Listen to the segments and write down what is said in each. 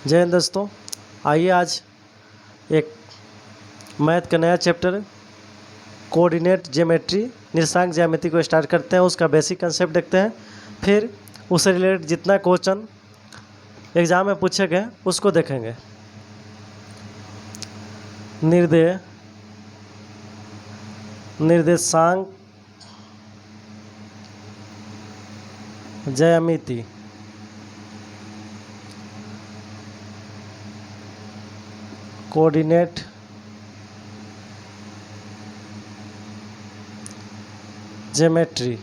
जय हिंद दोस्तों। आइए आज एक मैथ का नया चैप्टर कोऑर्डिनेट ज्योमेट्री निर्देशांक ज्यामिति को स्टार्ट करते हैं। उसका बेसिक कंसेप्ट देखते हैं, फिर उससे रिलेटेड जितना क्वेश्चन एग्जाम में पूछे गए उसको देखेंगे। निर्देशांक ज्यामिति कोऑर्डिनेट ज्योमेट्री,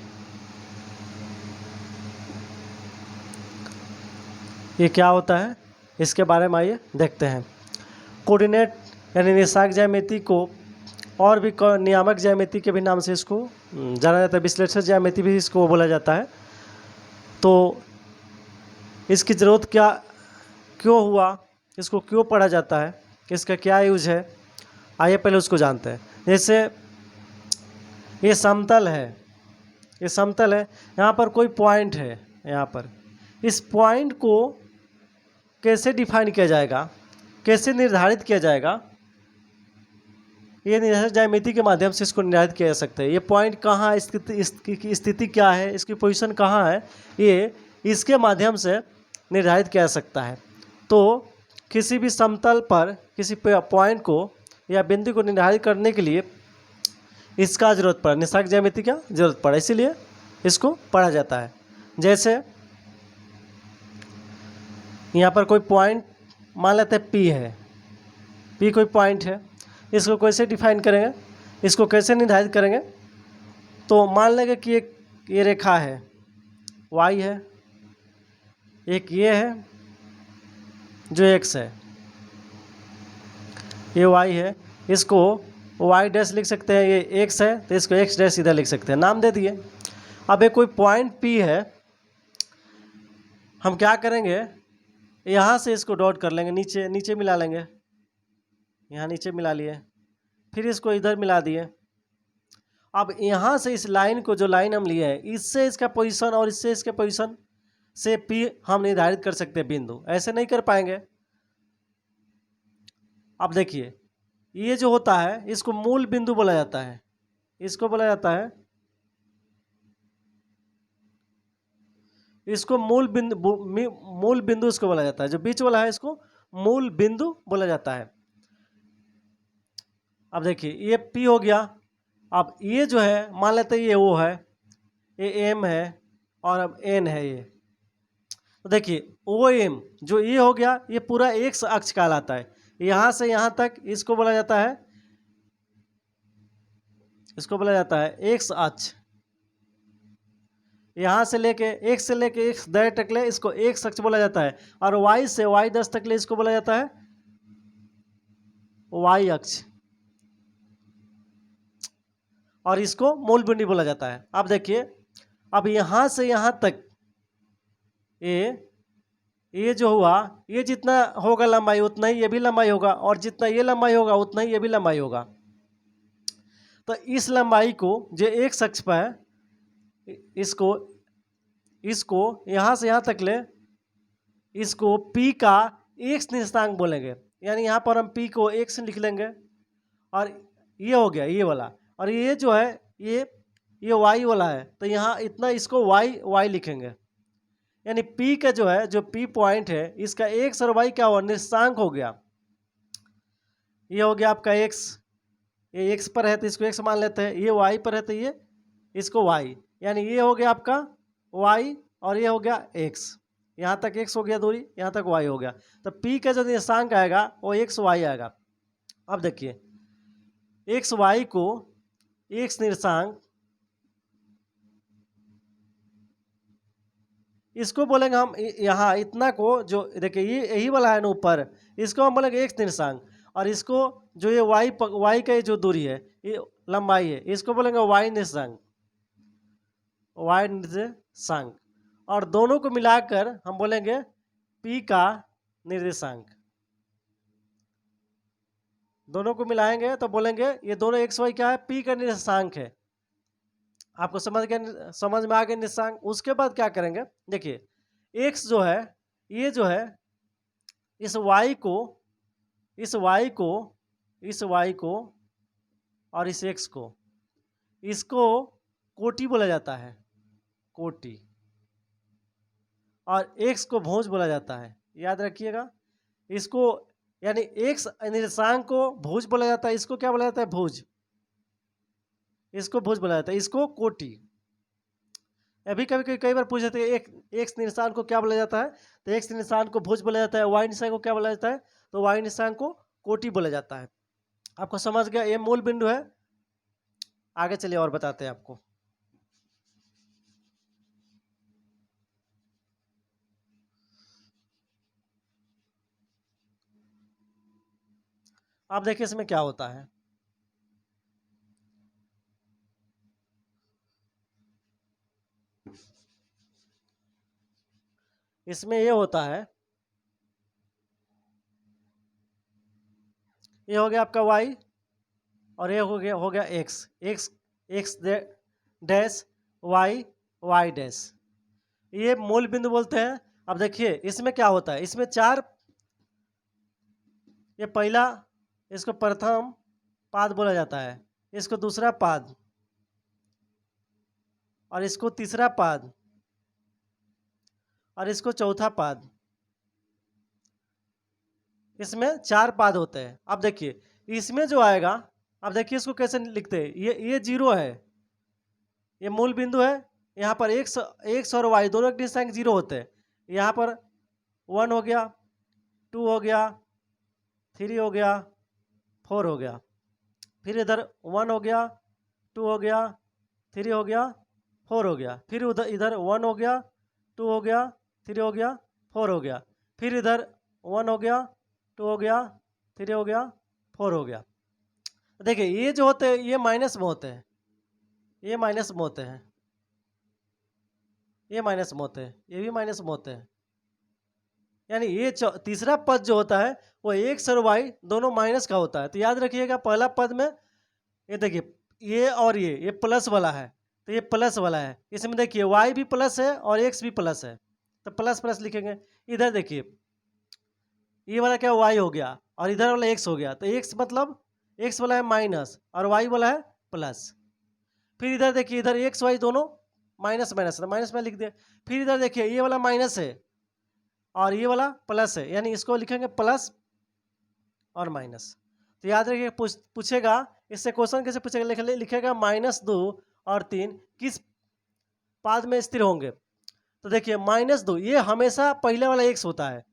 ये क्या होता है इसके बारे में आइए देखते हैं। कोऑर्डिनेट यानी निर्देशांक ज्यामिति को और भी नियामक ज्यामिति के भी नाम से इसको जाना जाता है। विश्लेषक ज्यामिति भी इसको बोला जाता है। तो इसकी ज़रूरत क्यों हुआ, इसको क्यों पढ़ा जाता है, इसका क्या यूज है, आइए पहले उसको जानते हैं। जैसे ये समतल है, यहाँ पर कोई पॉइंट है, यहाँ पर इस पॉइंट को कैसे डिफाइन किया जाएगा, कैसे निर्धारित किया जाएगा, ये निर्देशांक ज्यामिति के माध्यम से इसको निर्धारित किया जा सकता है। ये पॉइंट कहाँ, इसकी स्थिति क्या है, इसकी पोजीशन कहाँ है, ये इसके माध्यम से निर्धारित किया जा सकता है। तो किसी भी समतल पर किसी पॉइंट को या बिंदु को निर्धारित करने के लिए इसका जरूरत पड़ा, निर्देशांक ज्यामिति का जरूरत पड़ा, इसीलिए इसको पढ़ा जाता है। जैसे यहाँ पर कोई पॉइंट मान लेते हैं P है, P कोई पॉइंट है, इसको कैसे डिफाइन करेंगे, इसको कैसे निर्धारित करेंगे। तो मान लेंगे कि एक ये रेखा है, y है, एक ये है जो x है, ये y है, इसको y डैश लिख सकते हैं, ये x है तो इसको x डैश इधर लिख सकते हैं, नाम दे दिए। अब एक कोई पॉइंट P है, हम क्या करेंगे, यहाँ से इसको डॉट कर लेंगे, नीचे मिला लेंगे, यहाँ नीचे मिला लिए, फिर इसको इधर मिला दिए। अब यहाँ से इस लाइन को, जो लाइन हम लिए हैं, इससे इसका पोजीशन और इससे इसके पोजीशन से P हम निर्धारित कर सकते हैं बिंदु, ऐसे नहीं कर पाएंगे। अब देखिए ये जो होता है इसको मूल बिंदु बोला जाता है, इसको बोला जाता है, इसको मूल बिंदु इसको बोला जाता है, जो बीच वाला है इसको मूल बिंदु बोला जाता है। अब देखिए ये P हो गया। अब ये जो है मान लेते हैं ये O है, ये M है और अब N है ये। तो देखिए OM जो ये हो गया, ये पूरा एक्स अक्ष कहलाता है। यहाँ से यहाँ तक इसको बोला जाता है, एक्स अक्ष। यहाँ से लेके एक्स दर तक ले इसको एक्स अक्ष बोला जाता है, और वाई से वाई दस तक ले इसको बोला जाता है वाई अक्ष, और इसको मूल बिंदु बोला जाता है। अब देखिए अब यहाँ से यहाँ तक ये जो हुआ, ये जितना होगा लंबाई उतना ही ये भी लंबाई होगा, और जितना ये लंबाई होगा उतना ही ये भी लंबाई होगा। तो इस लंबाई को जो एक्स अक्ष पर है, इसको यहाँ से यहाँ तक ले, इसको P का एक्स निर्देशांक बोलेंगे। यानी यहाँ पर हम P को एक्स लिख लेंगे, और ये हो गया ये वाला, और ये जो है ये y वाला है, तो यहाँ इतना इसको y लिखेंगे। यानी P का जो है, जो P पॉइंट है, इसका एक्स और y क्या हुआ, निर्देशांक हो गया। ये हो गया आपका x, ये x पर है तो इसको x मान लेते हैं, ये y पर है तो ये इसको y, यानी ये हो गया आपका y और ये हो गया x। यहाँ तक x हो गया दूरी, यहाँ तक y हो गया। तो P का जो निर्देशांक आएगा वो xy आएगा। अब देखिए xy को x निर्देशांक, इसको बोलेंगे हम, यहाँ इतना को जो देखिए ये यही वाला है ना ऊपर, इसको हम बोलेंगे x निर्देशांक, और इसको जो ये y का जो दूरी है, ये लंबाई है, इसको बोलेंगे y निर्देशांक, और दोनों को मिलाकर हम बोलेंगे P का निर्देशांक। दोनों को मिलाएंगे तो बोलेंगे ये दोनों एक्स वाई क्या है, P का निर्देशांक है। आपको समझ में आ गया निर्देशांक। उसके बाद क्या करेंगे, देखिए x जो है, ये जो है इस y को इस y को इस y को और इस x को, इसको कोटि बोला जाता है, कोटि, और x को भुज बोला जाता है। याद रखिएगा, इसको यानी x निर्देशांक को भुज बोला जाता है, इसको क्या बोला जाता है, भुज, इसको भुज बोला जाता है, इसको कोटि। अभी कभी कई बार पूछ जाते हैं एक एक्स निशान को क्या बोला जाता है, तो एक्स निशान को भुज बोला जाता है, वाई निशान को क्या बोला जाता है, तो वाई निशान को कोटि बोला जाता है। आपको समझ गया, ये मूल बिंदु है। आगे चलिए और बताते हैं आपको। आप देखिए इसमें क्या होता है। इसमें ये होता है, ये हो गया आपका y और ये हो गया x, x x dash y y dash, ये मूल बिंदु बोलते हैं। अब देखिए इसमें क्या होता है, इसमें चार, ये पहला, इसको प्रथम पाद बोला जाता है, इसको दूसरा पाद, और इसको तीसरा पाद, और इसको चौथा पाद। इसमें चार पाद होते हैं। अब देखिए इसमें जो आएगा, अब देखिए इसको कैसे लिखते हैं, ये जीरो है, ये मूल बिंदु है। यहाँ पर एक्स और वाई दोनों के निर्देशांक जीरो होते हैं। यहाँ पर 1 हो गया, 2 हो गया, 3 हो गया, 4 हो गया, फिर इधर 1 हो गया, 2 हो गया, 3 हो गया, 4 हो गया, फिर उधर इधर 1 हो गया, 2 हो गया, 3 हो गया, 4 हो गया, फिर इधर 1 हो गया, 2 हो गया, 3 हो गया, 4 हो गया। देखिए ये जो होते हैं ये माइनस में होते हैं, ये माइनस में होते हैं, ये माइनस में होते हैं, ये भी माइनस में होते हैं। यानी ये तीसरा पद जो होता है वो एक्स और वाई दोनों माइनस का होता है। तो याद रखिएगा पहला पद में ये देखिए ये और ये प्लस वाला है, तो ये प्लस वाला है। इसमें देखिए वाई भी प्लस है और एक्स भी प्लस है, तो प्लस प्लस लिखेंगे। इधर देखिए ये वाला क्या वाई हो गया और इधर वाला एक्स हो गया, तो एक्स मतलब एक्स वाला है माइनस और वाई वाला है प्लस। फिर इधर देखिए इधर एक्स वाई दोनों माइनस माइनस, माइनस में लिख दिया। फिर इधर देखिए ये वाला माइनस है और ये वाला प्लस है, यानी इसको लिखेंगे प्लस और माइनस। तो याद रखिए पूछेगा इससे क्वेश्चन कैसे पूछेगा, लिखेगा -2 और 3 किस पाद में स्थिर होंगे। तो देखिए -2 ये हमेशा पहले वाला एक्स होता है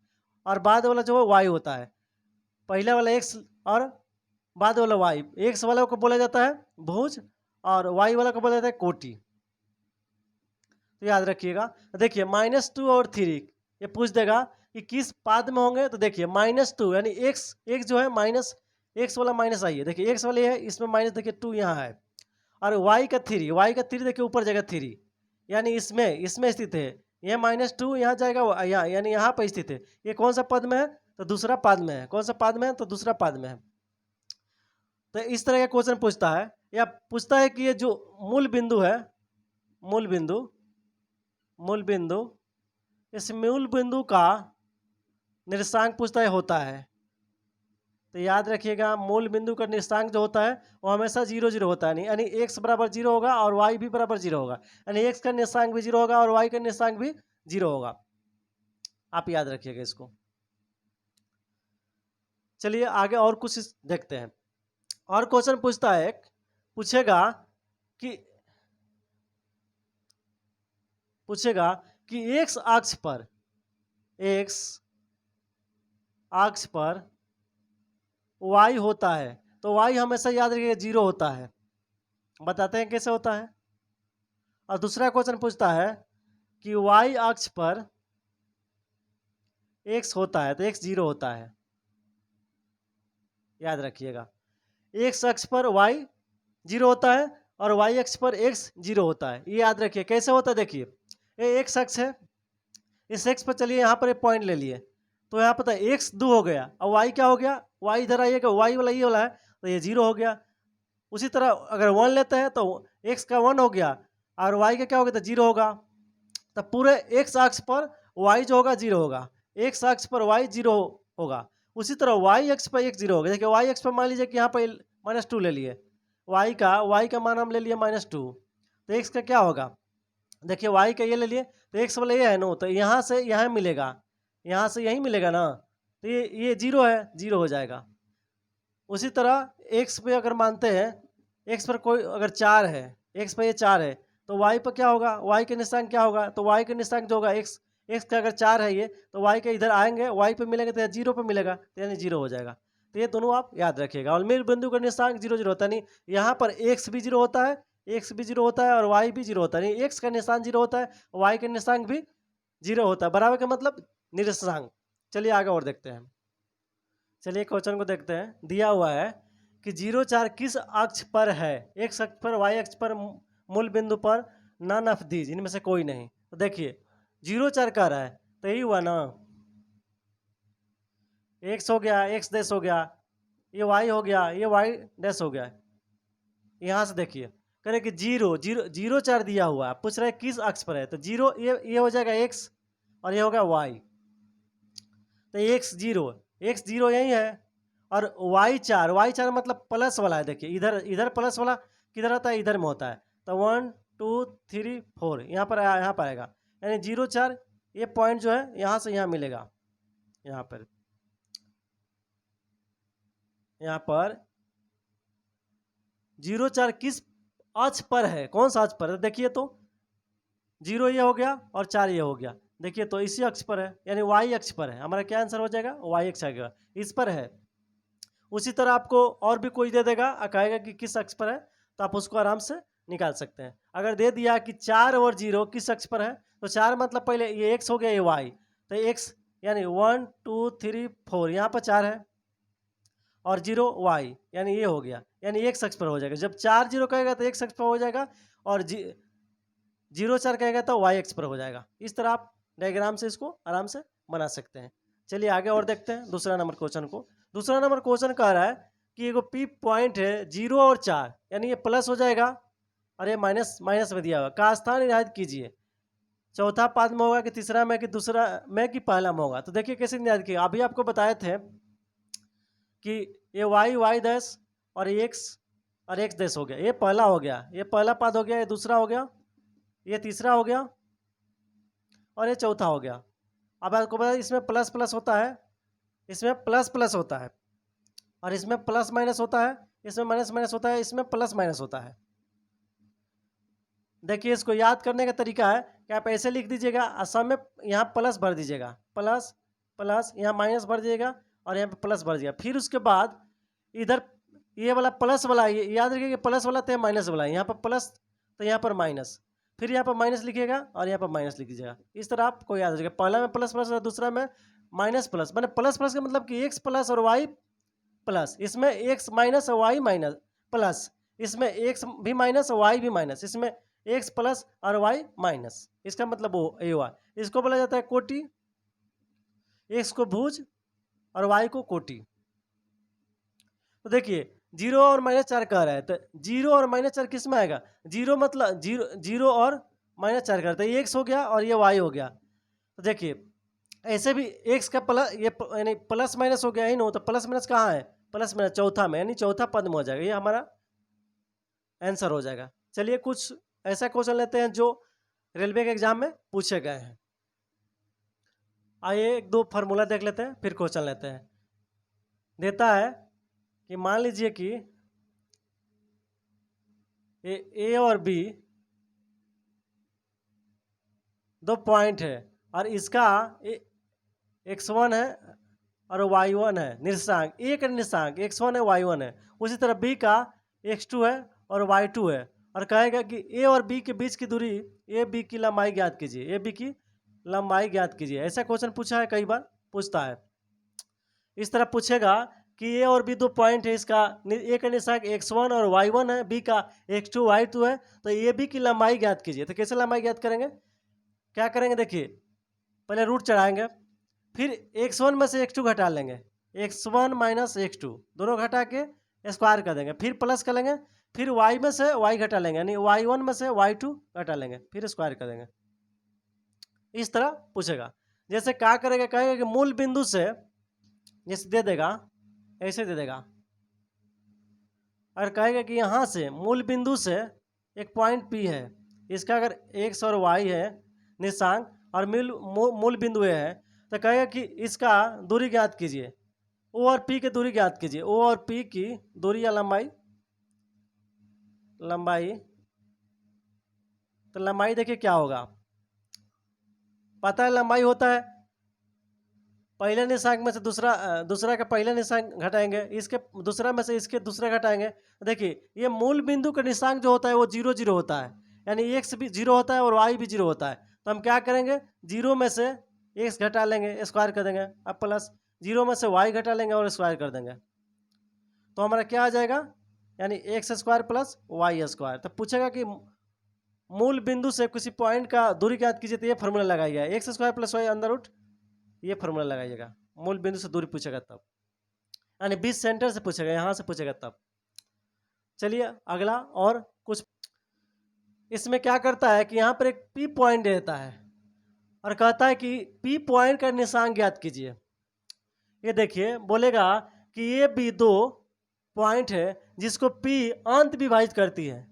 और बाद वाला जो है वाई होता है। पहले वाला एक्स और बाद वाला वाई, एक्स वाला को बोला जाता है भुज और वाई वाला को बोला जाता है कोटि। तो याद रखिएगा। देखिए -2 और 3 ये पूछ देगा कि किस पाद में होंगे। तो देखिए -2 यानी एक्स जो है माइनस, एक्स वाला माइनस आइए, देखिए एक्स वाले है इसमें माइनस, देखिए 2 यहाँ है, और वाई का 3 देखिए ऊपर जाएगा 3, यानी इसमें स्थित है। यह -2 यहाँ जाएगा यहाँ, यानी यहाँ पर स्थित है। ये कौन सा पद में है, तो दूसरा पाद में है। कौन सा पाद में है, तो दूसरा पाद में है। तो इस तरह का क्वेश्चन पूछता है, या पूछता है कि ये जो मूल बिंदु है, मूल बिंदु, इस मूल बिंदु का निर्देशांक पूछता है होता है। तो याद रखिएगा मूल बिंदु का निर्देशांक जो होता है वो हमेशा 0 0 होता है, यानी x बराबर 0 होगा और y भी बराबर 0 होगा, यानी x का निर्देशांक भी 0 होगा और y का निर्देशांक भी 0 होगा। आप याद रखिएगा इसको। चलिए आगे और कुछ देखते हैं। और क्वेश्चन पूछता है, कि x अक्ष पर y होता है, तो y हमेशा याद रखिएगा 0 होता है। बताते हैं कैसे होता है। और दूसरा क्वेश्चन पूछता है कि y अक्ष पर x होता है, तो x 0 होता है। याद रखिएगा x अक्ष पर y 0 होता है और y अक्ष पर x 0 होता है। ये याद रखिए कैसे होता है। देखिए ये x अक्ष है, इस x पर चलिए यहाँ पर एक पॉइंट ले लिए, तो यहाँ पता है x 2 हो गया और y क्या हो गया, y इधर आइएगा, y वाला ये वाला है तो ये 0 हो गया। उसी तरह अगर 1 लेते हैं तो x का 1 हो गया और y का क्या हो गया, तो 0 होगा। तो पूरे x अक्ष पर y जो होगा 0 होगा, x अक्ष पर y 0 होगा। उसी तरह वाई एक्स पर एक जीरो होगा। देखिए वाई एक्स पर मान लीजिए कि यहाँ पर -2 ले लिए, वाई का मान हम ले लिए -2, तो एक्स का क्या होगा, देखिए वाई का ये ले लिए तो एक्स वाला ये है ना, तो यहाँ से यहाँ मिलेगा, यहाँ से यही मिलेगा ना, तो ये जीरो है, जीरो हो जाएगा। उसी तरह एक्स पे अगर मानते हैं, एक्स पर कोई अगर 4 है, एक्स पर ये 4 है, तो वाई पर क्या होगा, वाई के निशान क्या होगा, तो वाई के निशान जो होगा एक्स का अगर 4 है ये, तो वाई के इधर आएंगे, वाई पे मिलेंगे तो जीरो पे मिलेगा, तो यानी जीरो हो जाएगा। तो ये दोनों आप याद रखिएगा। और मूल बिंदु का निशान 0 0 होता नहीं, यहाँ पर एक्स भी 0 होता है, एक्स भी 0 होता है और वाई भी 0 होता है। नहीं, एक्स का निशान 0 होता है, वाई का निशान भी 0 होता है, बराबर का मतलब निर्देशांक। चलिए आगे और देखते हैं। चलिए क्वेश्चन को देखते हैं। दिया हुआ है कि 0 4 किस अक्ष पर है, एक्स अक्ष पर, वाई अक्ष पर, मूल बिंदु पर, नन ऑफ दीज, इनमें से कोई नहीं। तो देखिए 0 4 कह रहा है, तो यही हुआ ना, एक्स हो गया, एक्स डैश हो गया, ये वाई हो गया, ये वाई डैश हो गया। यहाँ से देखिए कह रहे कि 0 0 0 4 दिया हुआ है, पूछ रहे किस अक्ष पर है, तो 0 ये हो जाएगा एक्स और ये होगा वाई, तो एक्स जीरो यही है, और y4 मतलब प्लस वाला है। देखिए इधर प्लस वाला किधर होता है, इधर में होता है, तो 1 2 3 4 यहाँ पर आएगा, यानी 0 4 ये पॉइंट जो है यहाँ से यहाँ मिलेगा, यहाँ पर 0 4 किस अक्ष पर है, कौन सा अक्ष पर है, देखिए तो 0 ये हो गया और 4 ये हो गया, देखिए तो इसी अक्ष पर है, यानी वाई अक्ष पर है। हमारा क्या आंसर हो जाएगा, वाई अक्ष आएगा, इस पर है। उसी तरह आपको और भी कोई दे देगा, कहेगा कि किस अक्ष पर है, तो आप उसको आराम से निकाल सकते हैं। अगर दे दिया कि 4 और 0 किस अक्ष पर है, तो 4 मतलब पहले ये एक्स हो गया, ये वाई, तो एक्स यानी 1 2 3 4 यहाँ पर 4 है, और 0 वाई यानी ये हो गया, यानी एक अक्ष पर हो जाएगा। जब 4 0 कहेगा तो एक अक्ष पर हो जाएगा, और 0 4 कहेगा तो वाई अक्ष पर हो जाएगा। इस तरह आप डायग्राम से इसको आराम से बना सकते हैं। चलिए आगे और देखते हैं दूसरा नंबर क्वेश्चन को। दूसरा नंबर क्वेश्चन कह रहा है कि एगो पी पॉइंट है 0 और 4, यानी ये प्लस हो जाएगा और ये माइनस में दिया हुआ, का स्थान निर्धारित कीजिए। चौथा पाद में होगा कि तीसरा में कि दूसरा में कि पहला में होगा। तो देखिए कैसे निर्धारित किया, अभी आपको बताए थे कि ये वाई डैश और एक्स डैश हो गया, ये पहला हो गया, ये पहला पाद हो गया, ये दूसरा हो गया, ये तीसरा हो गया और ये चौथा हो गया। अब आपको पता है इसमें प्लस प्लस होता है, इसमें प्लस प्लस होता है, और इसमें प्लस माइनस होता है, इसमें माइनस माइनस होता है, इसमें प्लस माइनस होता है। देखिए इसको याद करने का तरीका है कि आप ऐसे लिख दीजिएगा, असम में यहाँ प्लस भर दीजिएगा, प्लस प्लस, यहाँ माइनस भर दीजिएगा और यहाँ पे प्लस भर दीजिएगा। फिर उसके बाद इधर ये वाला प्लस वाला, ये याद रखिएगा प्लस वाला तो माइनस वाला, यहाँ पर प्लस तो यहाँ पर माइनस, फिर यहाँ पर माइनस लिखिएगा और यहाँ पर माइनस लिख दीजिएगा। इस तरह आपको याद रखिएगा, पहला में प्लस प्लस और दूसरा में माइनस प्लस, मैंने प्लस प्लस का मतलब कि एक्स प्लस और वाई प्लस, इसमें एक्स माइनस और वाई माइनस प्लस, इसमें एक्स भी माइनस और वाई भी माइनस, इसमें एक्स प्लस और वाई माइनस, इसका मतलब वो ये हुआ। इसको बोला जाता है कोटि, एक्स को भुज और वाई को कोटि। तो देखिए 0 और -4 कह रहा है, तो 0 और -4 किस में आएगा, 0 मतलब 0 और -4 करते हैं, ये एक्स हो गया और ये वाई हो गया। तो देखिए ऐसे भी एक्स का प्लस, ये यानी प्लस माइनस हो गया ही ना, तो प्लस माइनस कहाँ है, प्लस माइनस चौथा में, यानी चौथा पद में हो जाएगा, ये हमारा आंसर हो जाएगा। चलिए कुछ ऐसा क्वेश्चन लेते हैं जो रेलवे के एग्जाम में पूछे गए हैं। आइए एक दो फार्मूला देख लेते हैं, फिर क्वेश्चन लेते हैं। देता है कि मान लीजिए कि ए और बी दो पॉइंट है, और इसका x1 है और y1 है, निर्देशांक ए का निर्देशांक x1 है, y1 है। उसी तरह बी का x2 है और y2 है, और कहेगा कि ए और बी के बीच की दूरी, ए बी की लंबाई ज्ञात कीजिए, ए बी की लंबाई ज्ञात कीजिए। ऐसा क्वेश्चन पूछा है, कई बार पूछता है। इस तरह पूछेगा कि ए और बी दो पॉइंट है, इसका ए का निर्देशांक x1 और y1 है, बी का x2 y2 है, तो ए बी की लंबाई ज्ञात कीजिए। तो कैसे लंबाई ज्ञात करेंगे, क्या करेंगे, देखिए पहले रूट चढ़ाएंगे, फिर x1 में से x2 घटा लेंगे, x1 माइनस x2 दोनों घटा के स्क्वायर कर देंगे, फिर प्लस कर लेंगे, फिर y में से y घटा लेंगे, यानी y1 में से y2 घटा लेंगे, फिर स्क्वायर कर देंगे। इस तरह पूछेगा। जैसे क्या करेगा, कहेगा कि मूल बिंदु से जैसे दे देगा, ऐसे दे देगा, और कहेगा कि यहाँ से मूल बिंदु से एक पॉइंट P है, इसका अगर x और y है निर्देशांक और मूल बिंदु A है, तो कहेगा कि इसका दूरी ज्ञात कीजिए, O और P की दूरी ज्ञात कीजिए। O और P की दूरी या लंबाई, तो लंबाई देखिए क्या होगा, पता है लंबाई होता है पहले निशांक में से दूसरा का पहला निशांक घटाएंगे, इसके दूसरा में से इसके दूसरा घटाएंगे। देखिए ये मूल बिंदु का निशांक जो होता है वो 0 0 होता है, यानी x भी 0 होता है और y भी 0 होता है। तो हम क्या करेंगे, 0 में से x घटा लेंगे, स्क्वायर कर देंगे, अब प्लस 0 में से y घटा लेंगे और स्क्वायर कर देंगे, तो हमारा क्या आ जाएगा, यानी x square plus y square. तो पूछेगा कि मूल बिंदु से किसी पॉइंट का दूरी ज्ञात कीजिए, तो ये फॉर्मूला लगाइएगा, x square plus y under root, ये फॉर्मूला लगाइएगा। मूल बिंदु से दूरी पूछेगा तब, यानी बीच सेंटर से पूछेगा, यहाँ से पूछेगा तब। चलिए अगला और कुछ, इसमें क्या करता है कि यहाँ पर एक पी पॉइंट देता है और कहता है कि पी पॉइंट का निशान ज्ञात कीजिए। ये देखिए बोलेगा कि ये भी दो पॉइंट है जिसको पी अंत विभाजित करती है।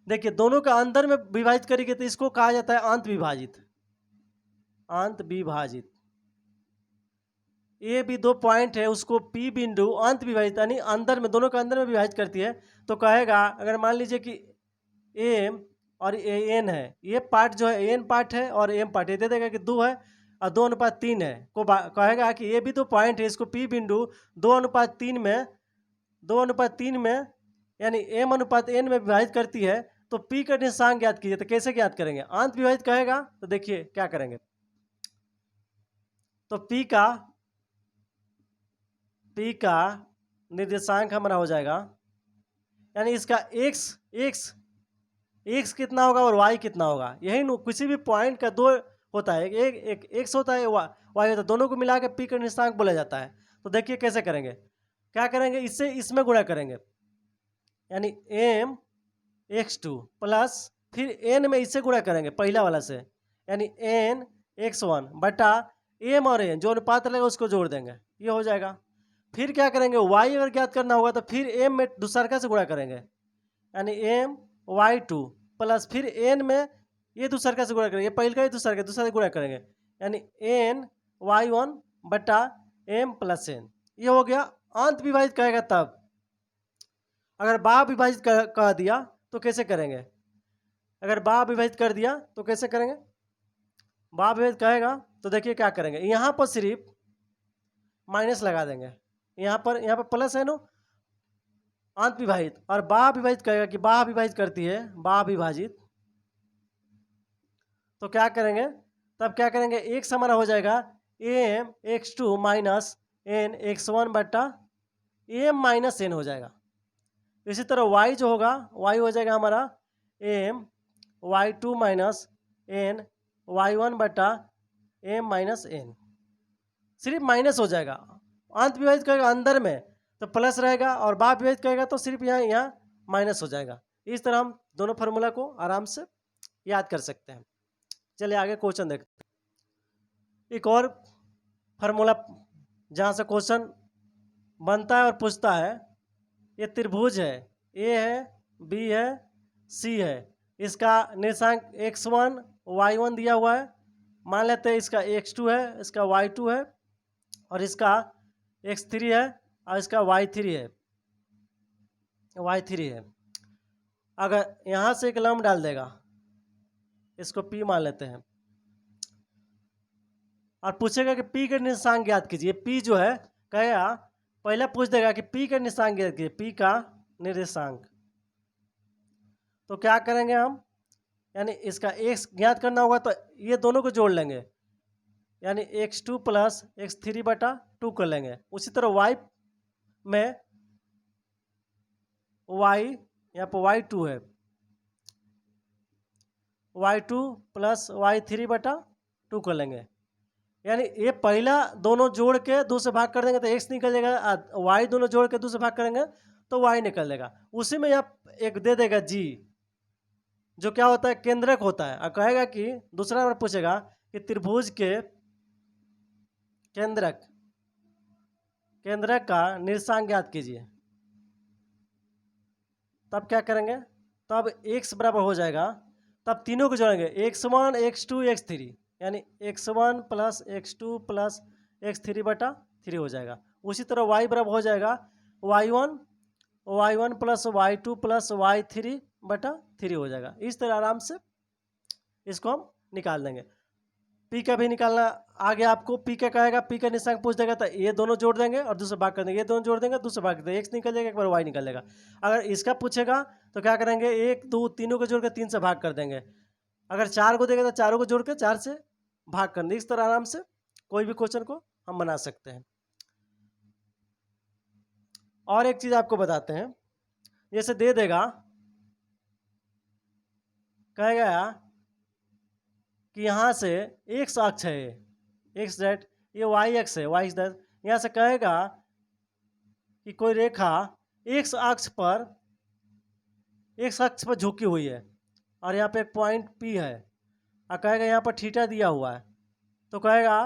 देखिए दोनों का अंदर में विभाजित करेंगे तो इसको कहा जाता है अंत विभाजित, अंत विभाजित। ये भी दो पॉइंट है, उसको पी बिंदु अंत विभाजित यानी अंदर में, दोनों का अंदर में विभाजित करती है। तो कहेगा अगर मान लीजिए कि एम और एन है, ये पार्ट जो है एन पार्ट है और एम पार्ट, ये दे देगा कि 2 है और 2:3 है, को कहेगा कि ये भी दो पॉइंट है, इसको पी बिंदु 2:3 में यानी एम अनुपात एन में विभाजित करती है। तो पी का निशान ज्ञात कीजिए, तो कैसे ज्ञात करेंगे, अंत विभाजित कहेगा तो देखिए क्या करेंगे, तो पी का निर्देशांक हमारा हो जाएगा, यानी इसका x कितना होगा और y कितना होगा। यही किसी भी पॉइंट का दो होता है, एक x होता है, y होता है, दोनों को मिला के p का निर्देशांक बोला जाता है। तो देखिए कैसे करेंगे, क्या करेंगे, इससे इसमें गुणा करेंगे, यानी m x2 प्लस फिर n में इससे गुणा करेंगे पहला वाला से, यानी n x1 बटा m और n जो अनुपात लगेगा उसको जोड़ देंगे, ये हो जाएगा। फिर क्या करेंगे, y अगर ज्ञात करना होगा तो फिर m में दूसरा से गुणा करेंगे, यानी m y2 प्लस फिर n में ये दूसरा से गुणा करेंगे, ये पहले का दूसरा से गुणा करेंगे, यानी n y1 बटा m प्लस n, ये हो गया। अंत विभाजित कहेगा तब, अगर बाह विभाजित कह दिया तो कैसे करेंगे, अगर बाह विभाजित कर दिया तो कैसे करेंगे, बाह विभाजित कहेगा तो देखिए क्या करेंगे, यहाँ पर सिर्फ माइनस लगा देंगे, यहाँ पर प्लस है नो, अंत विभाजित, और बाह विभाजित कहेगा कि बाह विभाजित करती है, बाह विभाजित, तो क्या करेंगे, तब क्या करेंगे, एक हमारा हो जाएगा M x2 minus N x1 बटा एम माइनस एन हो जाएगा। इसी तरह y जो होगा, y हो जाएगा हमारा M y2 minus N y1 बटा एम माइनस एन, सिर्फ माइनस हो जाएगा। अंत विभाजित करेगा अंदर में तो प्लस रहेगा, और बाह विभाजित करेगा तो सिर्फ यहाँ माइनस हो जाएगा। इस तरह हम दोनों फार्मूला को आराम से याद कर सकते हैं। चलिए आगे क्वेश्चन देखते हैं। एक और फार्मूला जहाँ से क्वेश्चन बनता है और पूछता है, ये त्रिभुज है, ए है, बी है, सी है, इसका निर्देशांक x1 y1 दिया हुआ है, मान लेते हैं इसका x2 है, इसका y2 है और इसका x3 है और इसका y3 है। अगर यहाँ से एक लंब डाल देगा, इसको p मान लेते हैं, और पूछेगा कि p का निर्देशांक ज्ञात कीजिए। p जो है कहेगा, पहले पूछ देगा कि p का निर्देशांक ज्ञात कीजिए, p का निर्देशांक। तो क्या करेंगे हम, यानी इसका x ज्ञात करना होगा तो ये दोनों को जोड़ लेंगे, यानी x2 प्लस x3 बटा 2 कर लेंगे। उसी तरह y में y यहाँ पर y2 है, y2 प्लस y3 बटा 2 कर लेंगे, यानी ये पहला दोनों जोड़ के 2 से भाग कर देंगे तो x निकल जाएगा, y दोनों जोड़ के 2 से भाग करेंगे तो y निकल जाएगा। उसी में यहाँ एक दे देगा g, जो क्या होता है, केंद्रक होता है, और कहेगा कि दूसरा नंबर पूछेगा कि त्रिभुज के केंद्रक केंद्रक का निर्देशांक ज्ञात कीजिए। तब क्या करेंगे, तब x बराबर हो जाएगा, तब तीनों को जोड़ेंगे x1 x2 x3, यानी x1 plus x2 plus x3 बटा 3 हो जाएगा। उसी तरह y बराबर हो जाएगा y1 plus y2 plus y3 बटा 3 हो जाएगा। इस तरह आराम से इसको हम निकाल देंगे। पी का भी निकालना आगे आपको, पी का कहेगा, पी का निशांक पूछ देगा तो ये दोनों जोड़ देंगे और दूसरा भाग कर देंगे, ये दोनों जोड़ देंगे दूसरा भाग कर देंगे, एक्स निकल जाएगा, एक बार वाई निकलेगा। अगर इसका पूछेगा तो क्या करेंगे, एक दो तीनों को जोड़ के 3 से भाग कर देंगे। अगर 4 को देगा तो चारों को जोड़ के 4 से भाग कर देंगे। इस तरह आराम से कोई भी क्वेश्चन को हम बना सकते हैं। और एक चीज़ आपको बताते हैं, जैसे दे देगा, कहेगा कि यहाँ से एक्स अक्ष है, एक्स डेट, ये वाई एक्स है, वाई डेट। यहाँ से कहेगा कि कोई रेखा एक्स अक्ष पर झुकी हुई है और यहाँ पे एक पॉइंट पी है, और कहेगा यहाँ पर थीटा दिया हुआ है, तो कहेगा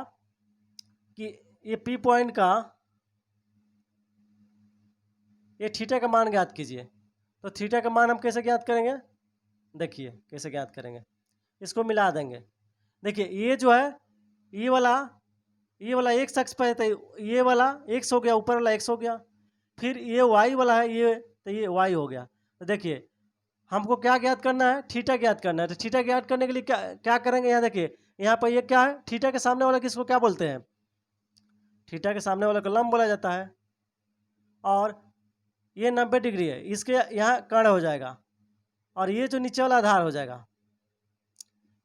कि ये पी पॉइंट का ये थीटा का मान ज्ञात कीजिए। तो थीटा का मान हम कैसे ज्ञात करेंगे, देखिए कैसे ज्ञात करेंगे, इसको मिला देंगे। देखिए ये जो है, ये वाला एक्स अक्ष पर है तो ये वाला एक्स हो गया, ऊपर वाला एक्स हो गया, फिर ये वाई वाला है ये, तो ये वाई हो गया। तो देखिए हमको क्या ज्ञात करना है, थीटा ज्ञात करना है। तो थीटा ज्ञात करने के लिए क्या क्या करेंगे, यहाँ देखिए यहाँ पर ये क्या है, थीटा के सामने वाला किसको क्या बोलते हैं, थीटा के सामने वाला को लंब बोला जाता है। और ये 90 डिग्री है, इसके यहाँ कर्ण हो जाएगा, और ये जो नीचे वाला आधार हो जाएगा,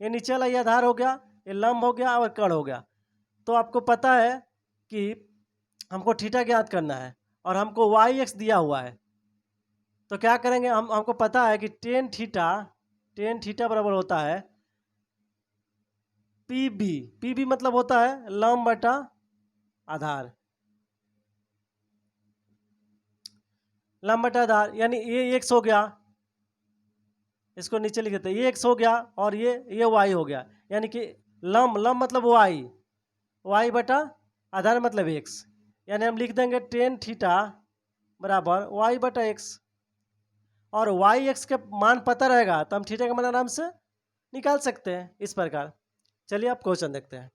ये नीचे वाला ये आधार हो गया, ये लंब हो गया और कर्ण हो गया। तो आपको पता है कि हमको थीटा ज्ञात करना है और हमको वाई एक्स दिया हुआ है। तो क्या करेंगे, हमको पता है कि टेन थीटा बराबर होता है पी बी मतलब होता है लंब बटा आधार, लंब बटा आधार, यानी ये एक्स हो गया, इसको नीचे लिख देते हैं, ये एक्स हो गया और ये वाई हो गया, यानी कि लंब मतलब वाई बटा आधार मतलब एक्स, यानी हम लिख देंगे टेन थीटा बराबर वाई बटा एक्स। और वाई एक्स के मान पता रहेगा तो हम थीटा का मान आराम से निकाल सकते हैं इस प्रकार। चलिए आप क्वेश्चन देखते हैं।